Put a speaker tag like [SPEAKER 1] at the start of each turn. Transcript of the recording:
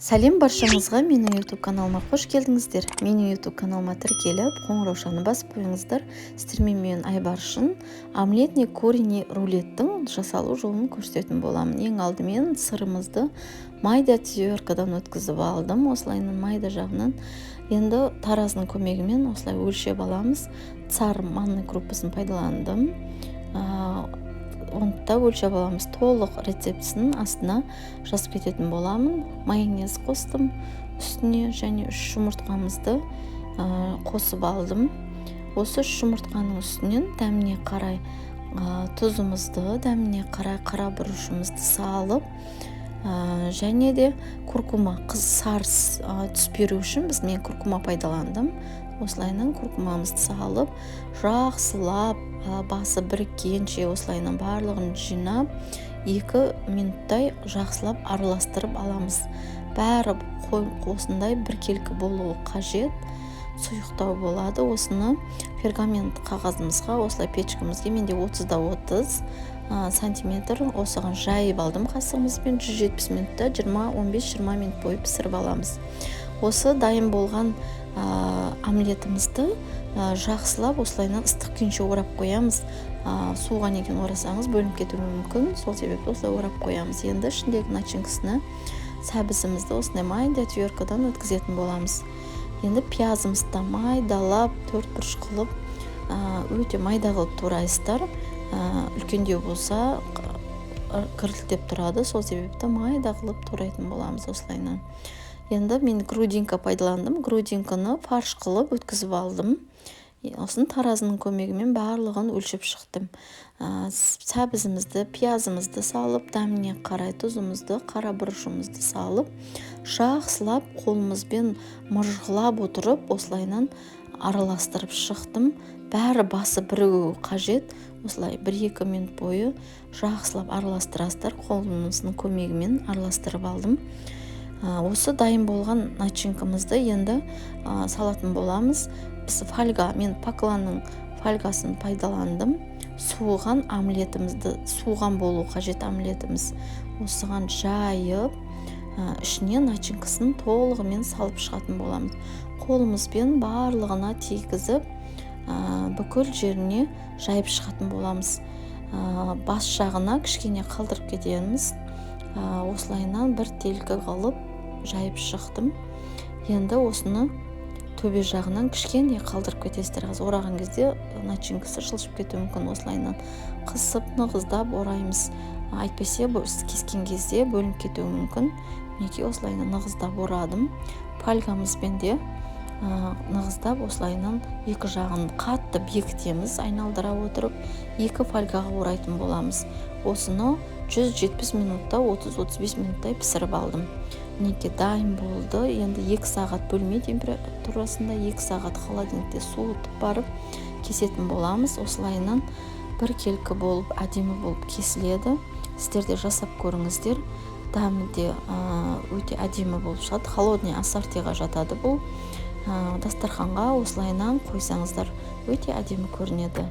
[SPEAKER 1] Сәлем баршаңызға, менің YouTube каналыма қош келдіңіздер. Менің YouTube каналыма тіркеліп, қоңыраушаны басып қойыңыздар. Сіздермен мен Айбаршын омлетный куриный рулеттің жасалу жолын көрсететін боламын. Ең алдымен сырымызды майда тверкадан өткізіп алдым. Осылайынан майда жағынан енді таразының көмегімен осылай өлшеп аламыз. Цар манной крупасын пайдаландым. Онда өлшеп аламыз. Толық рецептісінің астына жазып кететін боламын. Майонез қостым үстіне және 3 жұмыртқамызды қосып алдым. Осы 3 жұмыртқаның үстінен дәміне қарай тұзымызды, дәміне қарай қара бұрышымызды салып, және де куркума, сары түс беру үшін мен куркума пайдаландым. Осылайынан куркумамызды салып, жақсылап, басы біріккенше осылайынан барлығын жинап, 2 минуттай жақсылап араластырып аламыз. Бәрі осындай біркелкі болуы қажет. Сұйықтау болады. Осыны пергамент қағазымызға, осылай печкамызге, менде 30-30 сантиметр осыған жайып алдым қасығымызбен. 170 минутта 15-20 минут бойы пісіріп аламыз. Осы дайын болған омлетімізді жақсылап осылайынан ыстық күйінше орап қоямыз. Суыған екен орасаңыз бөлініп кетуі мүмкін. Сол себепті осылай орап қоямыз. Енді ішіндегі начинкасына сәбізімізді осындай майда тверкадан өткізетін боламыз. Енді пиязымызды майдалап, 4 бұрыш қылып, өте майда қылып турайсыздар. Үлкендеу болса кірілтеп тұрады. Сол себепті майда қылып турайтын боламыз осылайынан. Енді мен грудинка пайдаландым. Грудинканы фарш қылып өткізіп алдым. Осын таразының көмегімен барлығын өлшеп шықтым. Сәбізімізді, пиязымызды салып, дәміне қарай тұзымызды, қара бұрышымызды салып, жақсылап қолымызбен мыжғылап отырып, осылайынан араластырып шықтым. Бәрі басы бірігуі қажет. Осылай 1-2 минут бойы жақсылап араластырасыздар. Қолымыздың көмегімен араластырып алдым. Осы дайын болған начинкамызды енді салатын боламыз. Біз фольга, мен Покланның фольгасын пайдаландым. Суыған омлетімізді, суыған болу қажет омлетіміз. Осыған жайып, ішіне начинкасын толығымен салып шығатын боламыз. Қолымызбен барлығына тигізіп, бүкіл жеріне жайып шығатын боламыз. Бас жағына кішкене қалдырып кетеміз. Осылайынан бір телкі қылып жайып шықтым. Енді осыны төбе жағынан кішкене қалдырып кетесіздер. Ораған кезде начинкасы жылжып кетуі мүмкін. Осылайынан қысып, нығыздап ораймыз. Әйтпесе кескен кезде бөлініп кетуі мүмкін. Мінекей осылайынан нығыздап орадым. Фольгамызбен де нығыздап осылайынан екі жағын қатты бекітеміз. Айналдыра отырып 2 фольгаға орайтын боламыз. Осыны 170 минутта 30-35 минуттай пісіріп алдым. Мінекей дайын болды. Енді 2 сағат бөлме температурасында 2 сағат холодильникте суытып барып кесетін боламыз. Осылайынан біркелкі болып, әдемі болып кесіледі. Сіздер де жасап көріңіздер. Дәмі де өте әдемі болып шығады. Холодный ассортиға жатады бұл. Дастарханға осылайынан қойсаңыздар өте әдемі көрінеді.